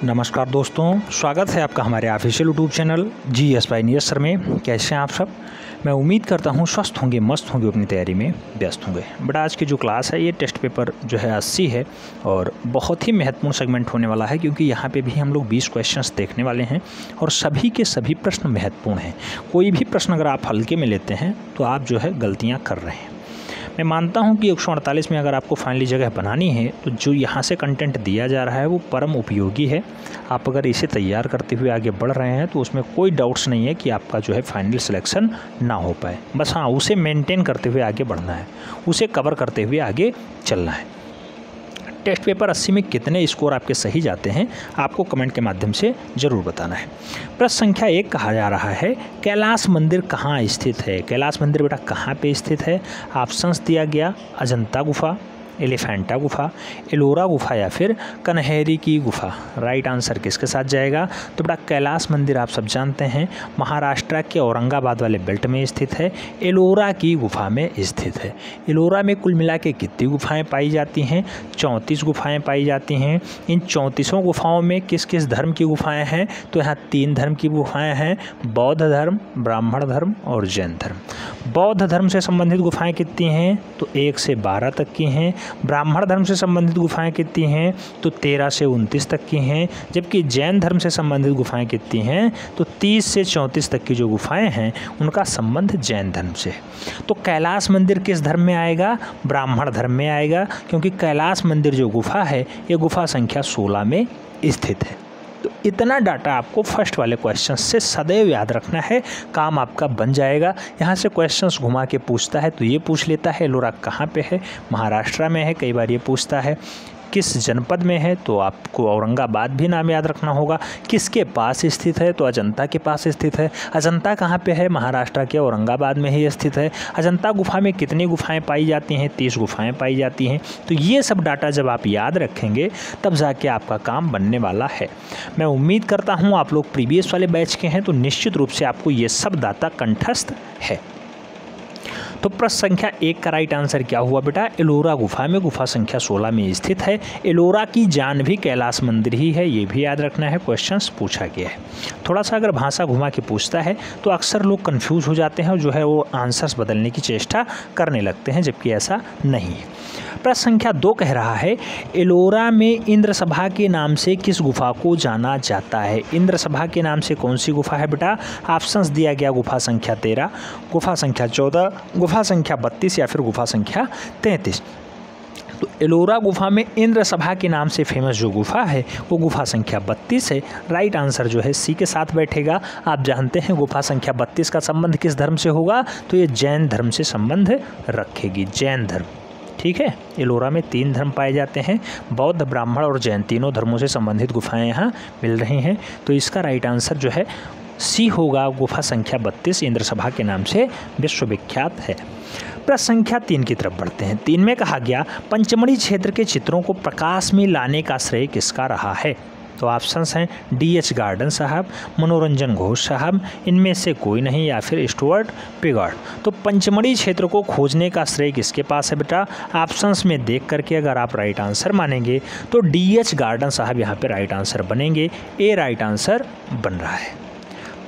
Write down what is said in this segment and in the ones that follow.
नमस्कार दोस्तों, स्वागत है आपका हमारे official YouTube channel GS by Niyat sir में। कैसे हैं आप सब? मैं उम्मीद करता हूं स्वस्थ होंगे, मस्त होंगे, अपनी तैयारी में व्यस्त होंगे। बट आज की जो क्लास है ये टेस्ट पेपर जो है 80 है और बहुत ही महत्वपूर्ण सेगमेंट होने वाला है, क्योंकि यहाँ पे भी हम लोग 20 क्वेश्चंस देखने वाले हैं और सभी के सभी प्रश्न महत्वपूर्ण हैं। कोई भी प्रश्न अगर आप हल्के में लेते हैं तो आप जो है गलतियाँ कर रहे हैं। मैं मानता हूं कि 148 में अगर आपको फाइनली जगह बनानी है तो जो यहाँ से कंटेंट दिया जा रहा है वो परम उपयोगी है। आप अगर इसे तैयार करते हुए आगे बढ़ रहे हैं तो उसमें कोई डाउट्स नहीं है कि आपका जो है फाइनल सिलेक्शन ना हो पाए। बस हाँ, उसे मेंटेन करते हुए आगे बढ़ना है, उसे कवर करते हुए आगे चलना है। टेस्ट पेपर 80 में कितने स्कोर आपके सही जाते हैं आपको कमेंट के माध्यम से ज़रूर बताना है। प्रश्न संख्या 1 कहा जा रहा है, कैलाश मंदिर कहाँ स्थित है? कैलाश मंदिर बेटा कहाँ पे स्थित है? ऑप्शंस दिया गया, अजंता गुफा, एलिफेंटा गुफा, एलोरा गुफा या फिर कन्हेरी की गुफा। राइट आंसर किसके साथ जाएगा? तो बेटा कैलाश मंदिर आप सब जानते हैं महाराष्ट्र के औरंगाबाद वाले बेल्ट में स्थित है, एलोरा की गुफा में स्थित है। एलोरा में कुल मिला के कितनी गुफाएं पाई जाती हैं? 34 गुफाएं पाई जाती हैं। इन 34 गुफाओं में किस किस धर्म की गुफाएँ हैं? तो यहाँ 3 धर्म की गुफाएँ हैं, बौद्ध धर्म, ब्राह्मण धर्म और जैन धर्म। बौद्ध धर्म से संबंधित गुफाएँ कितनी हैं? तो 1 से 12 तक की हैं। ब्राह्मण धर्म से संबंधित गुफाएं कितनी हैं? तो 13 से 29 तक की हैं। जबकि जैन धर्म से संबंधित गुफाएं कितनी हैं? तो 30 से 34 तक की जो गुफाएं हैं उनका संबंध जैन धर्म से। तो कैलाश मंदिर किस धर्म में आएगा? ब्राह्मण धर्म में आएगा, क्योंकि कैलाश मंदिर जो गुफा है ये गुफा संख्या 16 में स्थित है। तो इतना डाटा आपको फर्स्ट वाले क्वेश्चन से सदैव याद रखना है, काम आपका बन जाएगा। यहाँ से क्वेश्चंस घुमा के पूछता है तो ये पूछ लेता है एलोरा कहाँ पे है? महाराष्ट्र में है। कई बार ये पूछता है किस जनपद में है, तो आपको औरंगाबाद भी नाम याद रखना होगा। किसके पास स्थित है? तो अजंता के पास स्थित है। अजंता कहाँ पे है? महाराष्ट्र के औरंगाबाद में ही स्थित है। अजंता गुफा में कितनी गुफाएं पाई जाती हैं? 30 गुफाएं पाई जाती हैं। तो ये सब डाटा जब आप याद रखेंगे तब जाके आपका काम बनने वाला है। मैं उम्मीद करता हूँ आप लोग प्रीवियस वाले बैच के हैं तो निश्चित रूप से आपको ये सब डाटा कंठस्थ है। तो प्रश्न संख्या 1 का राइट आंसर क्या हुआ बेटा? एलोरा गुफा में गुफा संख्या 16 में स्थित है। एलोरा की जान भी कैलाश मंदिर ही है, ये भी याद रखना है, क्वेश्चंस पूछा गया है। थोड़ा सा अगर भाषा घुमा के पूछता है तो अक्सर लोग कंफ्यूज हो जाते हैं और जो है वो आंसर्स बदलने की चेष्टा करने लगते हैं, जबकि ऐसा नहीं है। प्रश्न संख्या 2 कह रहा है, एलोरा में इंद्र सभा के नाम से किस गुफा को जाना जाता है? इंद्र सभा के नाम से कौन सी गुफा है बेटा? ऑप्शंस दिया गया, गुफा संख्या 13, गुफा संख्या 14, गुफा संख्या 32 या फिर गुफा संख्या 33। तो एलोरा गुफा में इंद्र सभा के नाम से फेमस जो गुफा है वो गुफा संख्या 32 है। राइट आंसर जो है सी के साथ बैठेगा। आप जानते हैं गुफा संख्या 32 का संबंध किस धर्म से होगा? तो ये जैन धर्म से संबंध रखेगी, जैन धर्म। ठीक है, एलोरा में 3 धर्म पाए जाते हैं, बौद्ध, ब्राह्मण और जैन, तीनों धर्मों से संबंधित गुफाएं यहाँ मिल रही हैं। तो इसका राइट आंसर जो है सी होगा, गुफा संख्या 32 इंद्र सभा के नाम से विश्वविख्यात है। प्रश्न संख्या 3 की तरफ बढ़ते हैं। 3 में कहा गया, पंचमढ़ी क्षेत्र के चित्रों को प्रकाश में लाने का श्रेय किसका रहा है? तो ऑप्शंस हैं DH गार्डन साहब, मनोरंजन घोष साहब, इनमें से कोई नहीं, या फिर स्टुअर्ट पिगॉर्ड। तो पंचमढ़ी क्षेत्र को खोजने का श्रेय किसके पास है बेटा? ऑप्शंस में देख करके अगर आप राइट आंसर मानेंगे तो DH गार्डन साहब यहाँ पे राइट आंसर बनेंगे। ए राइट आंसर बन रहा है।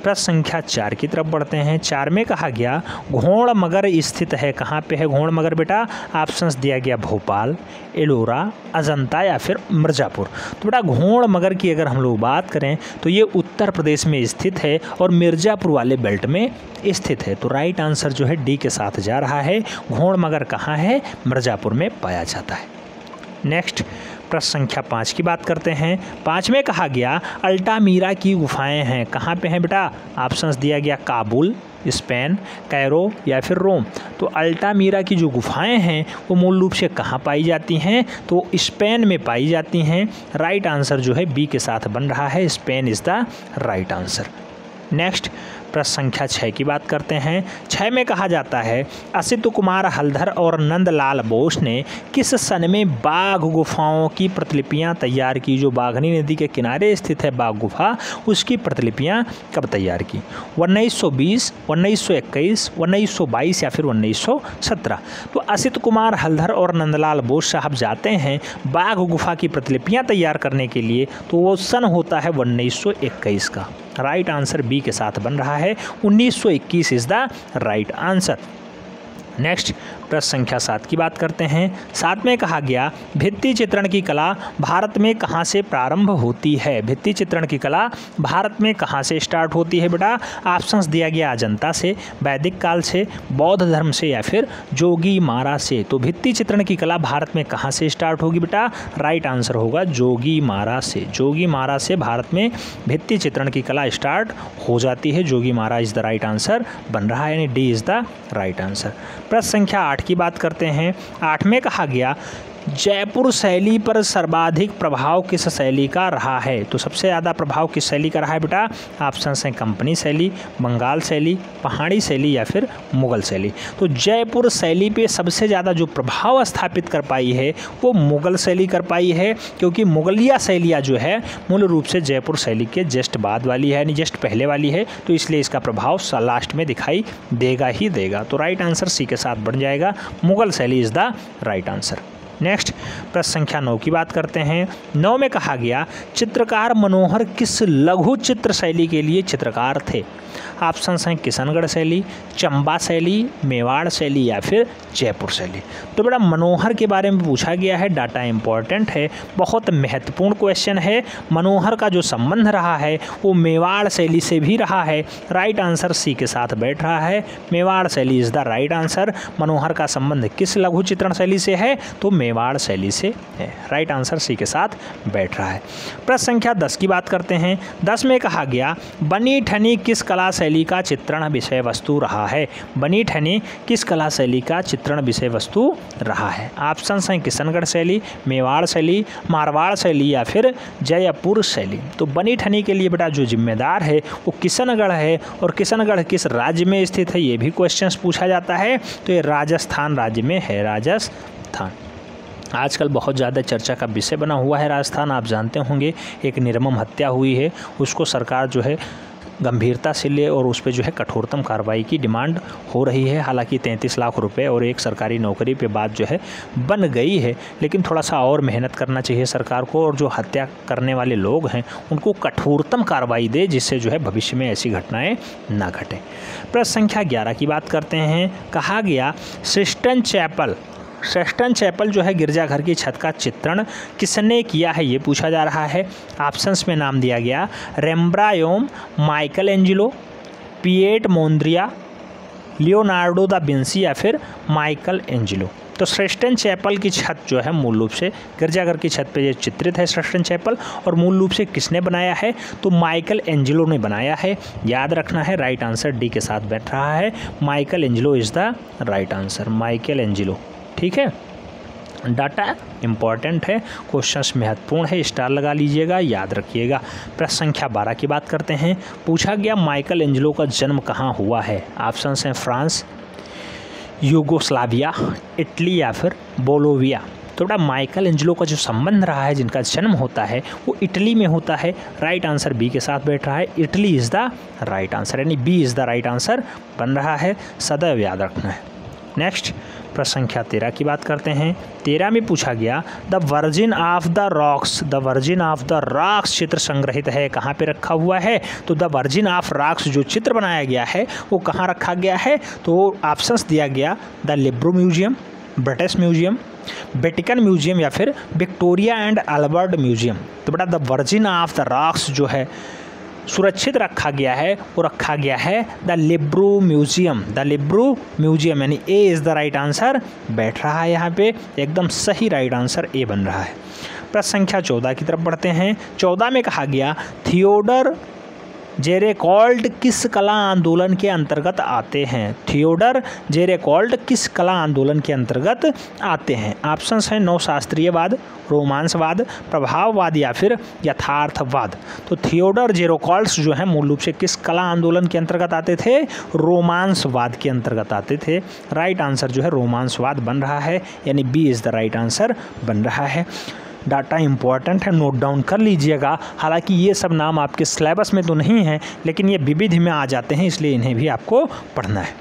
प्रश्न संख्या 4 की तरफ बढ़ते हैं। 4 में कहा गया, घोड़ मगर स्थित है कहाँ पे है घोड़ मगर बेटा? ऑप्शंस दिया गया, भोपाल, एलोरा, अजंता या फिर मिर्ज़ापुर। तो बेटा घोड़ मगर की अगर हम लोग बात करें तो ये उत्तर प्रदेश में स्थित है और मिर्ज़ापुर वाले बेल्ट में स्थित है। तो राइट आंसर जो है डी के साथ जा रहा है। घोड़ मगर कहाँ है? मिर्ज़ापुर में पाया जाता है। नेक्स्ट प्रश्न संख्या 5 की बात करते हैं। 5 में कहा गया, अल्टामीरा की गुफाएं हैं कहाँ पे हैं बेटा? ऑप्शंस दिया गया, काबुल, स्पेन, कैरो या फिर रोम। तो अल्टामीरा की जो गुफाएं हैं वो मूल रूप से कहाँ पाई जाती हैं? तो स्पेन में पाई जाती हैं। राइट आंसर जो है बी के साथ बन रहा है, Spain is the right answer. Next प्रश्न संख्या 6 की बात करते हैं। 6 में कहा जाता है असित कुमार हलधर और नंदलाल बोस ने किस सन में बाघ गुफाओं की प्रतिलिपियां तैयार की। जो बाघनी नदी के किनारे स्थित है बाघ गुफा, उसकी प्रतिलिपियां कब तैयार की? 1920, 1921, 1922 या फिर 1917। तो असित कुमार हलधर और नंदलाल बोस साहब जाते हैं बाघ गुफा की प्रतिलिपियां तैयार करने के लिए, तो वो सन होता है 1921 का। राइट आंसर बी के साथ बन रहा है, 1921 is the right answer. Next प्रश्न संख्या 7 की बात करते हैं। 7 में कहा गया भित्ति चित्रण की कला भारत में कहाँ से प्रारंभ होती है? भित्ति चित्रण की कला भारत में कहाँ से स्टार्ट होती है बेटा? ऑप्शंस दिया गया अजंता से, वैदिक काल से, बौद्ध धर्म से या फिर जोगी मारा से। तो भित्ति चित्रण की कला भारत में कहाँ से स्टार्ट होगी बेटा? राइट आंसर होगा जोगी मारा से। जोगी मारा से भारत में भित्ति चित्रण की कला स्टार्ट हो जाती है। जोगी मारा इज द राइट आंसर बन रहा है, यानी D is the right answer. प्रश्न संख्या 8 की बात करते हैं। 8 में कहा गया जयपुर शैली पर सर्वाधिक प्रभाव किस शैली का रहा है? तो सबसे ज़्यादा प्रभाव किस शैली का रहा है बेटा? ऑप्शंस हैं कंपनी शैली, बंगाल शैली, पहाड़ी शैली या फिर मुगल शैली। तो जयपुर शैली पे सबसे ज़्यादा जो प्रभाव स्थापित कर पाई है वो मुगल शैली कर पाई है, क्योंकि मुगलिया शैलियाँ जो है मूल रूप से जयपुर शैली के जस्ट बाद वाली है, यानी जस्ट पहले वाली है, तो इसलिए इसका प्रभाव लास्ट में दिखाई देगा ही देगा। तो राइट आंसर सी के साथ बन जाएगा, मुगल शैली is the right answer. Next प्रश्न संख्या 9 की बात करते हैं। 9 में कहा गया चित्रकार मनोहर किस लघु चित्र शैली के लिए चित्रकार थे? ऑप्शंस हैं किशनगढ़ शैली, चंबा शैली, मेवाड़ शैली या फिर जयपुर शैली। तो बेटा मनोहर के बारे में पूछा गया है, डाटा इंपॉर्टेंट है, बहुत महत्वपूर्ण क्वेश्चन है। मनोहर का जो संबंध रहा है वो मेवाड़ शैली से भी रहा है। राइट आंसर सी के साथ बैठ रहा है, मेवाड़ शैली इज़ द राइट आंसर। मनोहर का संबंध किस लघु चित्रण शैली से है? तो मेवाड़ शैली से है। राइट आंसर सी के साथ बैठ रहा है। प्रश्न संख्या 10 की बात करते हैं। 10 में कहा गया बनी ठनी किस कला शैली का चित्रण विषय वस्तु रहा है? बनी ठनी किस कला शैली का चित्रण विषय वस्तु रहा है? ऑप्शंस हैं किशनगढ़ शैली, मेवाड़ शैली, मारवाड़ शैली या फिर जयपुर शैली। तो बनी ठनी के लिए बेटा जो जिम्मेदार है वो किशनगढ़ है, और किशनगढ़ किस राज्य में स्थित है ये भी क्वेश्चंस पूछा जाता है। तो ये राजस्थान राज्य में है, राजस्थान। आजकल बहुत ज़्यादा चर्चा का विषय बना हुआ है राजस्थान। आप जानते होंगे एक निर्मम हत्या हुई है, उसको सरकार जो है गंभीरता से ले और उस पर जो है कठोरतम कार्रवाई की डिमांड हो रही है। हालांकि 33 लाख रुपए और एक सरकारी नौकरी पे बात जो है बन गई है, लेकिन थोड़ा सा और मेहनत करना चाहिए सरकार को, और जो हत्या करने वाले लोग हैं उनको कठोरतम कार्रवाई दे, जिससे जो है भविष्य में ऐसी घटनाएं ना घटें। प्रश्न संख्या 11 की बात करते हैं। कहा गया सेस्टन चैपल जो है गिरजाघर की छत का चित्रण किसने किया है ये पूछा जा रहा है। ऑप्शंस में नाम दिया गया Rembrandt, Michelangelo, Piet Mondrian, Leonardo da Vinci या फिर माइकल एंजिलो। तो सेस्टन चैपल की छत जो है मूल रूप से गिरजाघर की छत पे ये चित्रित है सेस्टन चैपल, और मूल रूप से किसने बनाया है? तो माइकल एंजिलो ने बनाया है। याद रखना है, राइट आंसर डी के साथ बैठ रहा है, Michael Angelo is the right answer, Michael Angelo. ठीक है, डाटा इंपॉर्टेंट है, क्वेश्चंस महत्वपूर्ण है, स्टार लगा लीजिएगा, याद रखिएगा। प्रश्न संख्या 12 की बात करते हैं। पूछा गया माइकल एंजिलो का जन्म कहाँ हुआ है? ऑप्शंस हैं फ्रांस, यूगोस्लाविया, इटली या फिर बोलोविया। तो बेटा माइकल एंजिलो का जो संबंध रहा है, जिनका जन्म होता है वो इटली में होता है। राइट आंसर बी के साथ बैठ रहा है, Italy is the right answer, यानी B is the right answer बन रहा है, सदैव याद रखना है। नेक्स्ट प्रश्न संख्या 13 की बात करते हैं। 13 में पूछा गया the virgin of the rocks चित्र संग्रहित है, कहाँ पे रखा हुआ है? तो द वर्जिन ऑफ रॉक्स जो चित्र बनाया गया है वो कहाँ रखा गया है? तो ऑप्शंस दिया गया the Libre museum, British museum, Vatican museum या फिर विक्टोरिया एंड अल्बर्ट म्यूजियम। तो बेटा the virgin of the rocks जो है सुरक्षित रखा गया है वो रखा गया है द लिब्रो म्यूजियम, यानी A is the right answer बैठ रहा है यहाँ पे, एकदम सही राइट आंसर ए बन रहा है। प्रश्न संख्या 14 की तरफ बढ़ते हैं। 14 में कहा गया थियोडर जेरेकॉल्ट किस कला आंदोलन के अंतर्गत आते हैं? थियोडर जेरेकॉल्ट किस कला आंदोलन के अंतर्गत आते हैं? ऑप्शंस हैं नवशास्त्रीयवाद, रोमांसवाद, प्रभाववाद या फिर यथार्थवाद। तो थियोडर जेरेकॉल्ट जो है मूल रूप से किस कला आंदोलन के अंतर्गत आते थे? रोमांसवाद के अंतर्गत आते थे। राइट आंसर जो है रोमांसवाद बन रहा है, यानी B is the right answer बन रहा है। डाटा इंपॉर्टेंट है, नोट डाउन कर लीजिएगा। हालांकि ये सब नाम आपके सिलेबस में तो नहीं है, लेकिन ये विविध में आ जाते हैं, इसलिए इन्हें भी आपको पढ़ना है।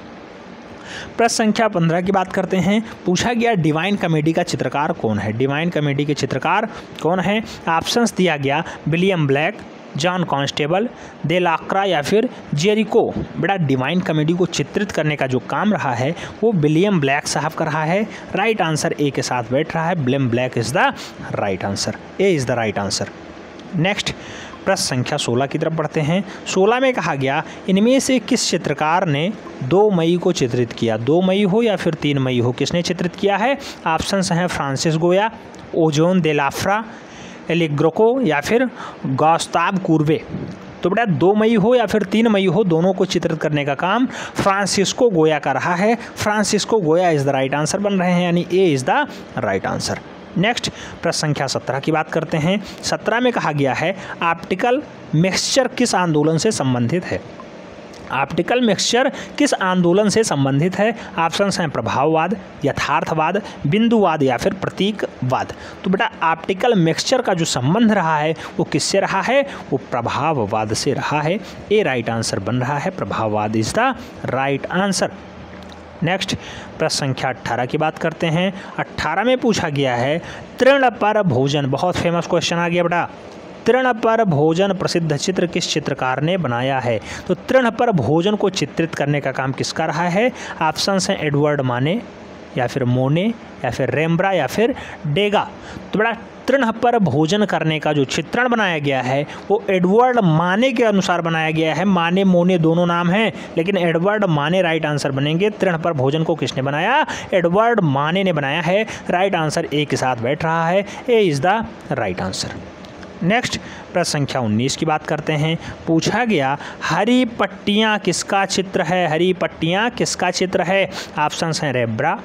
प्रश्न संख्या 15 की बात करते हैं। पूछा गया डिवाइन कॉमेडी का चित्रकार कौन है? डिवाइन कॉमेडी के चित्रकार कौन है? ऑप्शंस दिया गया विलियम ब्लैक, जॉन कांस्टेबल, देलाक्रा या फिर जेरिको। बेटा डिवाइन कॉमेडी को चित्रित करने का जो काम रहा है वो विलियम ब्लैक साहब का रहा है। राइट आंसर ए के साथ बैठ रहा है, William black is the right answer, A is the right answer. Next प्रश्न संख्या 16 की तरफ बढ़ते हैं। 16 में कहा गया इनमें से किस चित्रकार ने 2 मई को चित्रित किया? 2 मई हो या फिर 3 मई हो, किसने चित्रित किया है? ऑप्शंस हैं फ्रांसिस गोया, ओजोन दे लाफ्रा, एलिग्रोको या फिर गॉस्ताव कुर्वे। तो बेटा 2 मई हो या फिर 3 मई हो, दोनों को चित्रित करने का काम फ्रांसिस्को गोया का रहा है। फ्रांसिस्को गोया इज़ द राइट आंसर बन रहे हैं, यानी A is the right answer. Next प्रश्न संख्या 17 की बात करते हैं। 17 में कहा गया है ऑप्टिकल मिक्सचर किस आंदोलन से संबंधित है? ऑप्टिकल मिक्सचर किस आंदोलन से संबंधित है? ऑप्शंस हैं प्रभाववाद, यथार्थवाद, बिंदुवाद या फिर प्रतीकवाद। तो बेटा ऑप्टिकल मिक्सचर का जो संबंध रहा है वो किससे रहा है? वो प्रभाववाद से रहा है। ए राइट आंसर बन रहा है, प्रभाववाद is the right answer. Next प्रश्न संख्या 18 की बात करते हैं। 18 में पूछा गया है तृण पर भोजन, बहुत फेमस क्वेश्चन आ गया बेटा। तृण पर भोजन प्रसिद्ध चित्र किस चित्रकार ने बनाया है? तो तृण पर भोजन को चित्रित करने का काम किसका रहा है? ऑप्शंस हैं एडवर्ड माने या फिर मोने या फिर रेम्ब्रा या फिर डेगा। तो बड़ा तृण पर भोजन करने का जो चित्रण बनाया गया है वो एडवर्ड माने के अनुसार बनाया गया है। माने मोने दोनों नाम हैं, लेकिन एडवर्ड माने राइट आंसर बनेंगे। तृण पर भोजन को किसने बनाया? एडवर्ड माने ने बनाया है। राइट आंसर ए के साथ बैठ रहा है, A is the right answer. Next प्रश्न संख्या 19 की बात करते हैं। पूछा गया हरी पट्टियाँ किसका चित्र है? हरी पट्टियाँ किसका चित्र है? ऑप्शंस हैं रेम्ब्रा,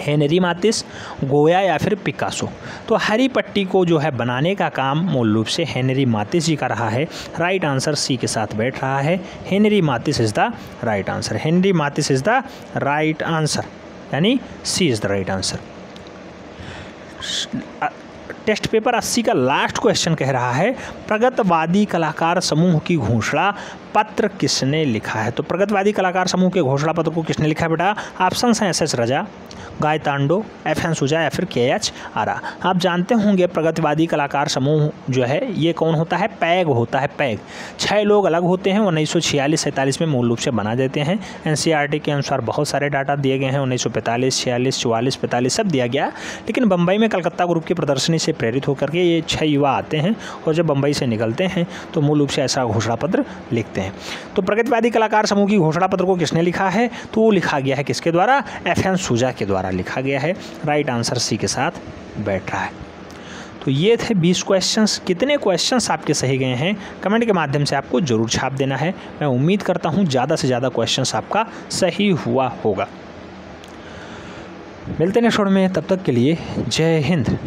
हेनरी मातिस, गोया या फिर पिकासो। तो हरी पट्टी को जो है बनाने का काम मूल रूप से हेनरी मातिस जी का रहा है। राइट आंसर सी के साथ बैठ रहा है, Henri Matisse is the right answer. Henri Matisse is the right answer, यानी C is the right answer. Test paper 80 का लास्ट क्वेश्चन कह रहा है प्रगतवादी कलाकार समूह की घोषणा पत्र किसने लिखा है? तो प्रगतवादी कलाकार समूह के घोषणा पत्र को किसने लिखा है बेटा? ऑप्शंस हैं एस रजा, गाय तांडो, एफ सुजा या फिर KH आरा। आप जानते होंगे प्रगतिवादी कलाकार समूह जो है ये कौन होता है? पैग होता है, पैग। 6 लोग अलग होते हैं, 1946-47 में मूल रूप से बना देते हैं। NCERT के अनुसार बहुत सारे डाटा दिए गए हैं, 1945, 46, 44, 45 सब दिया गया। लेकिन बम्बई में कलकत्ता ग्रुप की प्रदर्शनी से प्रेरित होकर के ये 6 युवा आते हैं और जब बम्बई से निकलते हैं तो मूल रूप से ऐसा घोषणा पत्र लिखते हैं। तो प्रगतिवादी कलाकार समूह की घोषणा पत्र को किसने लिखा है? तो वो लिखा गया है किसके द्वारा? FN सुजा के द्वारा लिखा गया है। राइट आंसर सी के साथ बैठ रहा है। तो ये थे 20 क्वेश्चंस। कितने क्वेश्चंस आपके सही गए हैं कमेंट के माध्यम से आपको ज़रूर छाप देना है। मैं उम्मीद करता हूँ ज़्यादा से ज़्यादा क्वेश्चंस आपका सही हुआ होगा। मिलते हैं नेक्स्ट वीडियो में, तब तक के लिए जय हिंद।